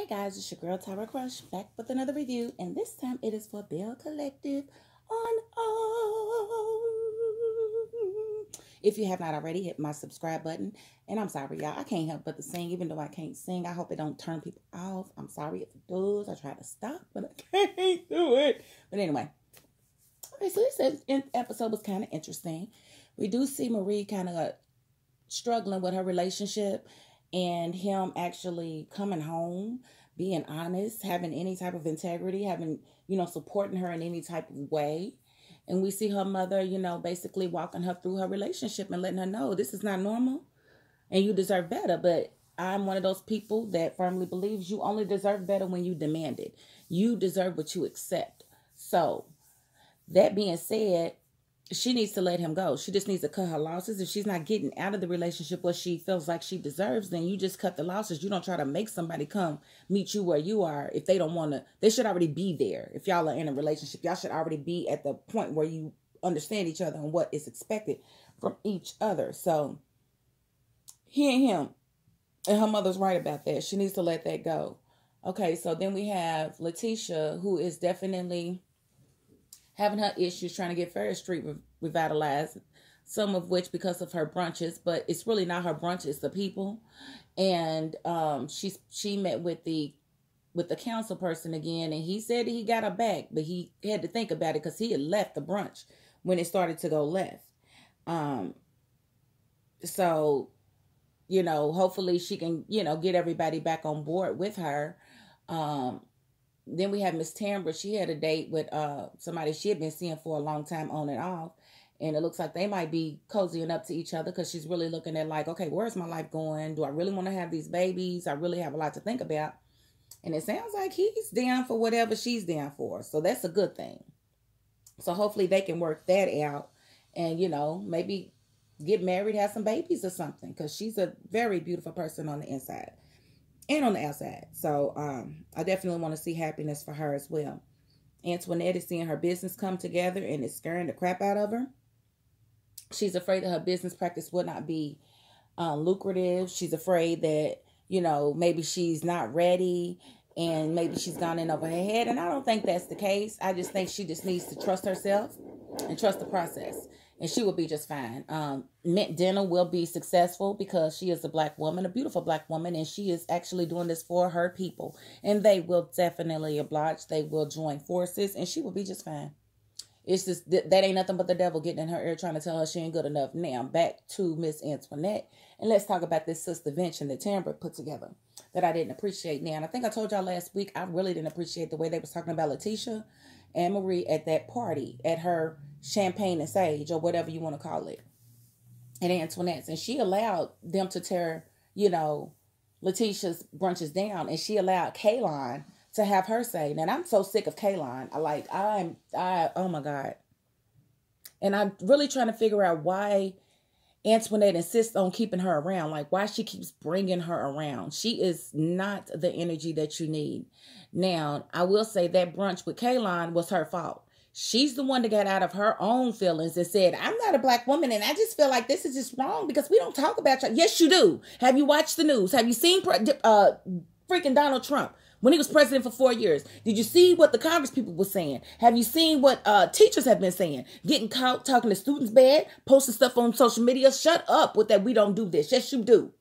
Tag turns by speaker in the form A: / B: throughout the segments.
A: Hey guys, it's your girl Tyra Crush back with another review, and this time it is for Belle Collective on If you have not already, hit my subscribe button. And I'm sorry, y'all, I can't help but to sing, even though I can't sing. I hope it don't turn people off. I'm sorry if it does. I try to stop, but I can't do it. But anyway, okay, so this episode was kind of interesting. We do see Marie kind of struggling with her relationship, and him actually coming home, being honest, having any type of integrity, having, supporting her in any type of way. And we see her mother, basically walking her through her relationship and letting her know this is not normal and you deserve better. But I'm one of those people that firmly believes you only deserve better when you demand it. You deserve what you accept. So that being said, she needs to let him go. She just needs to cut her losses. If she's not getting out of the relationship what she feels like she deserves, then you just cut the losses. You don't try to make somebody come meet you where you are. If they don't want to, they should already be there. If y'all are in a relationship, y'all should already be at the point where you understand each other and what is expected from each other. So he and him, and her mother's right about that. She needs to let that go. Okay, so then we have Letitia, who is definitely having her issues trying to get Ferris Street revitalized, some of which because of her brunches, but it's really not her brunch, it's the people. And she met with the council person again, and he said that he got her back, but he had to think about it because he had left the brunch when it started to go left. So, hopefully she can, get everybody back on board with her. Then we have Miss Tambra. She had a date with somebody she had been seeing for a long time on and off. And it looks like they might be cozying up to each other because she's really looking at like, okay, where's my life going? Do I really want to have these babies? I really have a lot to think about. And it sounds like he's down for whatever she's down for. So that's a good thing. So hopefully they can work that out and, maybe get married, have some babies or something, because she's a very beautiful person on the inside and on the outside. So I definitely want to see happiness for her as well. Antoinette is seeing her business come together and it's scaring the crap out of her. She's afraid that her business practice will not be lucrative. She's afraid that, maybe she's not ready and maybe she's gone in over her head. And I don't think that's the case. I just think she just needs to trust herself and trust the process. And she will be just fine. Mint Dinner will be successful because she is a black woman, a beautiful black woman, and she is actually doing this for her people. And they will definitely oblige. They will join forces, and she will be just fine. It's just that ain't nothing but the devil getting in her ear trying to tell her she ain't good enough. Now, back to Miss Antoinette, and let's talk about this Sistervention that Tambra put together that I didn't appreciate. Now, and I think I told y'all last week, I really didn't appreciate the way they was talking about Letitia and Marie at that party, at her champagne and sage, or whatever you want to call it, and Antoinette's. And she allowed them to tear, Letitia's brunches down, and she allowed Kaylon to have her say. Now, I'm so sick of Kaylon. Oh my God. And I'm really trying to figure out why Antoinette insists on keeping her around, like why she keeps bringing her around. She is not the energy that you need. Now, I will say that brunch with Kaylon was her fault. She's the one that got out of her own feelings and said, I'm not a black woman and I just feel like this is just wrong because we don't talk about you. Yes, you do. Have you watched the news? Have you seen freaking Donald Trump when he was president for 4 years? Did you see what the Congress people were saying? Have you seen what teachers have been saying? Getting caught talking to students bad, posting stuff on social media. Shut up with that. We don't do this. Yes, you do.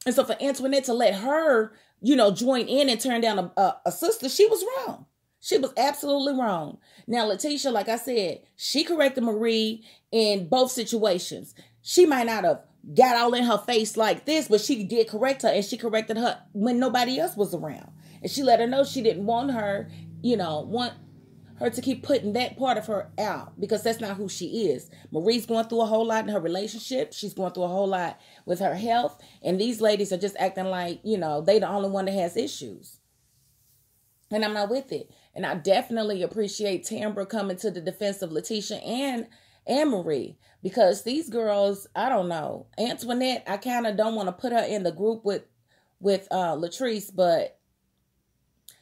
A: And so for Antoinette to let her, join in and turn down a sister, she was wrong. She was absolutely wrong. Now, Letitia, like I said, she corrected Marie in both situations. She might not have got all in her face like this, but she did correct her, and she corrected her when nobody else was around. And she let her know she didn't want her, want her to keep putting that part of her out because that's not who she is. Marie's going through a whole lot in her relationship. She's going through a whole lot with her health. And these ladies are just acting like, they the only one that has issues. And I'm not with it. And I definitely appreciate Tambra coming to the defense of Letitia and Marie, because these girls, I don't know. Antoinette, I kind of don't want to put her in the group with Latrice, but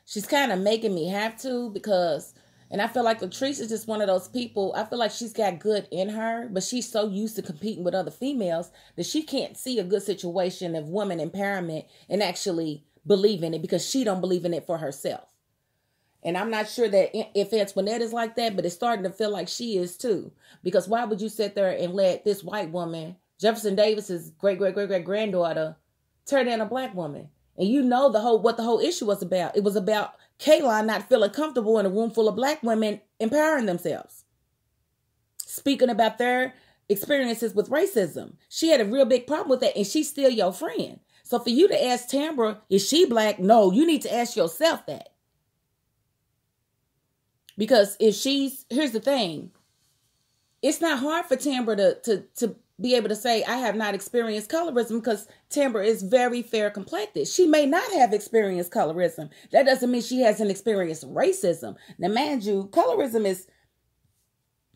A: she's kind of making me have to because, and I feel like Latrice is just one of those people. I feel like she's got good in her, but she's so used to competing with other females that she can't see a good situation of women empowerment and actually believe in it because she don't believe in it for herself. And I'm not sure that if Antoinette is like that, but it's starting to feel like she is too. Because why would you sit there and let this white woman, Jefferson Davis's great-great-great-great-granddaughter, turn down a black woman? And you know what the whole issue was about. It was about Kaylon not feeling comfortable in a room full of black women empowering themselves. Speaking about their experiences with racism. She had a real big problem with that, and she's still your friend. So for you to ask Tambra, is she black? No, you need to ask yourself that. Because here's the thing. It's not hard for Tambra to be able to say, I have not experienced colorism, because Tambra is very fair complected. She may not have experienced colorism. That doesn't mean she hasn't experienced racism. Now, mind you, colorism is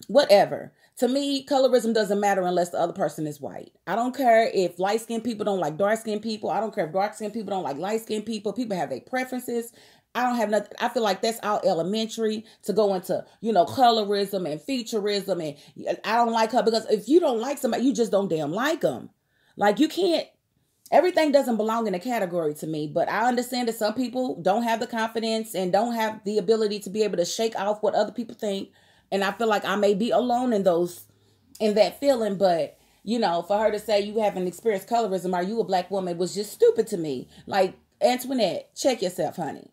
A: whatever. To me, colorism doesn't matter unless the other person is white. I don't care if light-skinned people don't like dark-skinned people. I don't care if dark-skinned people don't like light-skinned people. People have their preferences. I don't have nothing. I feel like that's all elementary to go into, colorism and featureism. And I don't like her because if you don't like somebody, you just don't damn like them. Like you can't, everything doesn't belong in a category to me. But I understand that some people don't have the confidence and don't have the ability to be able to shake off what other people think. And I feel like I may be alone in that feeling. But, for her to say you haven't experienced colorism, are you a black woman, was just stupid to me. Like, Antoinette, check yourself, honey.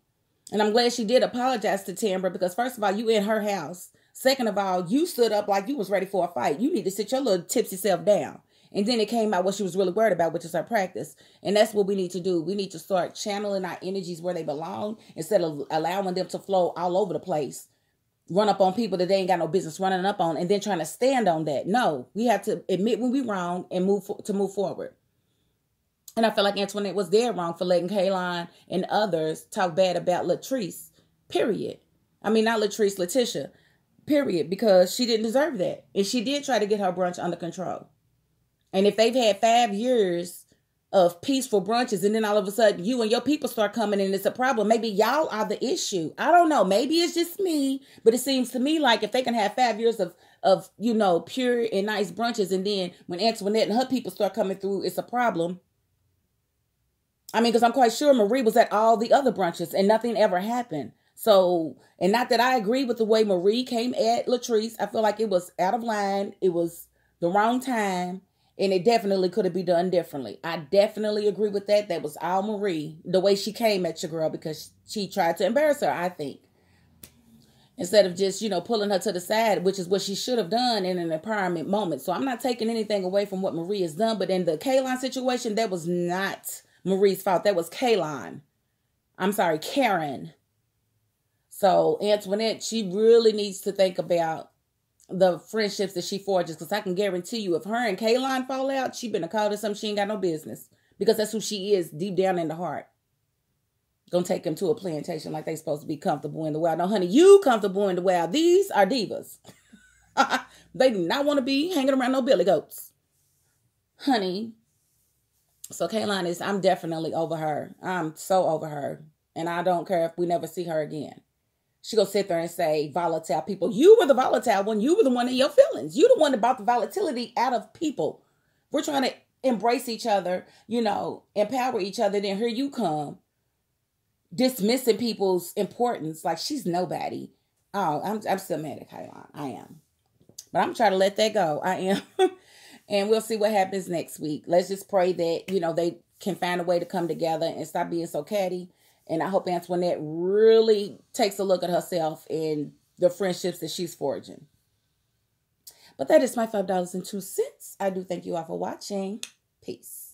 A: And I'm glad she did apologize to Tambra because, first of all, you in her house. Second of all, you stood up like you was ready for a fight. You need to sit your little tipsy self down. And then it came out what she was really worried about, which is her practice. And that's what we need to do. We need to start channeling our energies where they belong instead of allowing them to flow all over the place. Run up on people that they ain't got no business running up on and then trying to stand on that. No, we have to admit when we're wrong and move forward. And I feel like Antoinette was dead wrong for letting Kaylon and others talk bad about Latrice, period. I mean, not Latrice, Letitia, period, because she didn't deserve that. And she did try to get her brunch under control. And if they've had 5 years of peaceful brunches and then all of a sudden you and your people start coming in, it's a problem. Maybe y'all are the issue. I don't know. Maybe it's just me, but it seems to me like if they can have 5 years of pure and nice brunches, and then when Antoinette and her people start coming through, it's a problem. I mean, because I'm quite sure Marie was at all the other brunches and nothing ever happened. So, and not that I agree with the way Marie came at Latrice. I feel like it was out of line. It was the wrong time. And it definitely could have been done differently. I definitely agree with that. That was all Marie, the way she came at your girl, because she tried to embarrass her, I think. Instead of just, pulling her to the side, which is what she should have done in an empowerment moment. So I'm not taking anything away from what Marie has done. But in the Kaylon situation, that was not Marie's fault. That was Karen. So Antoinette, she really needs to think about the friendships that she forges, because I can guarantee you if her and Kaylon fall out, she been called her something she ain't got no business, because that's who she is deep down in the heart. Gonna take them to a plantation like they supposed to be comfortable in the wild. No, honey, you comfortable in the wild. These are divas. They do not want to be hanging around no billy goats, honey. So Kaylon I'm definitely over her. I'm so over her, and I don't care if we never see her again. She gonna sit there and say, volatile people. You were the volatile one. You were the one in your feelings. You the one that brought the volatility out of people. We're trying to embrace each other, empower each other. Then here you come, dismissing people's importance like she's nobody. Oh, I'm still mad at Kaylon. I am. But I'm trying to let that go. I am. And we'll see what happens next week. Let's just pray that, they can find a way to come together and stop being so catty. And I hope Antoinette really takes a look at herself and the friendships that she's forging. But that is my $5.02. I do thank you all for watching. Peace.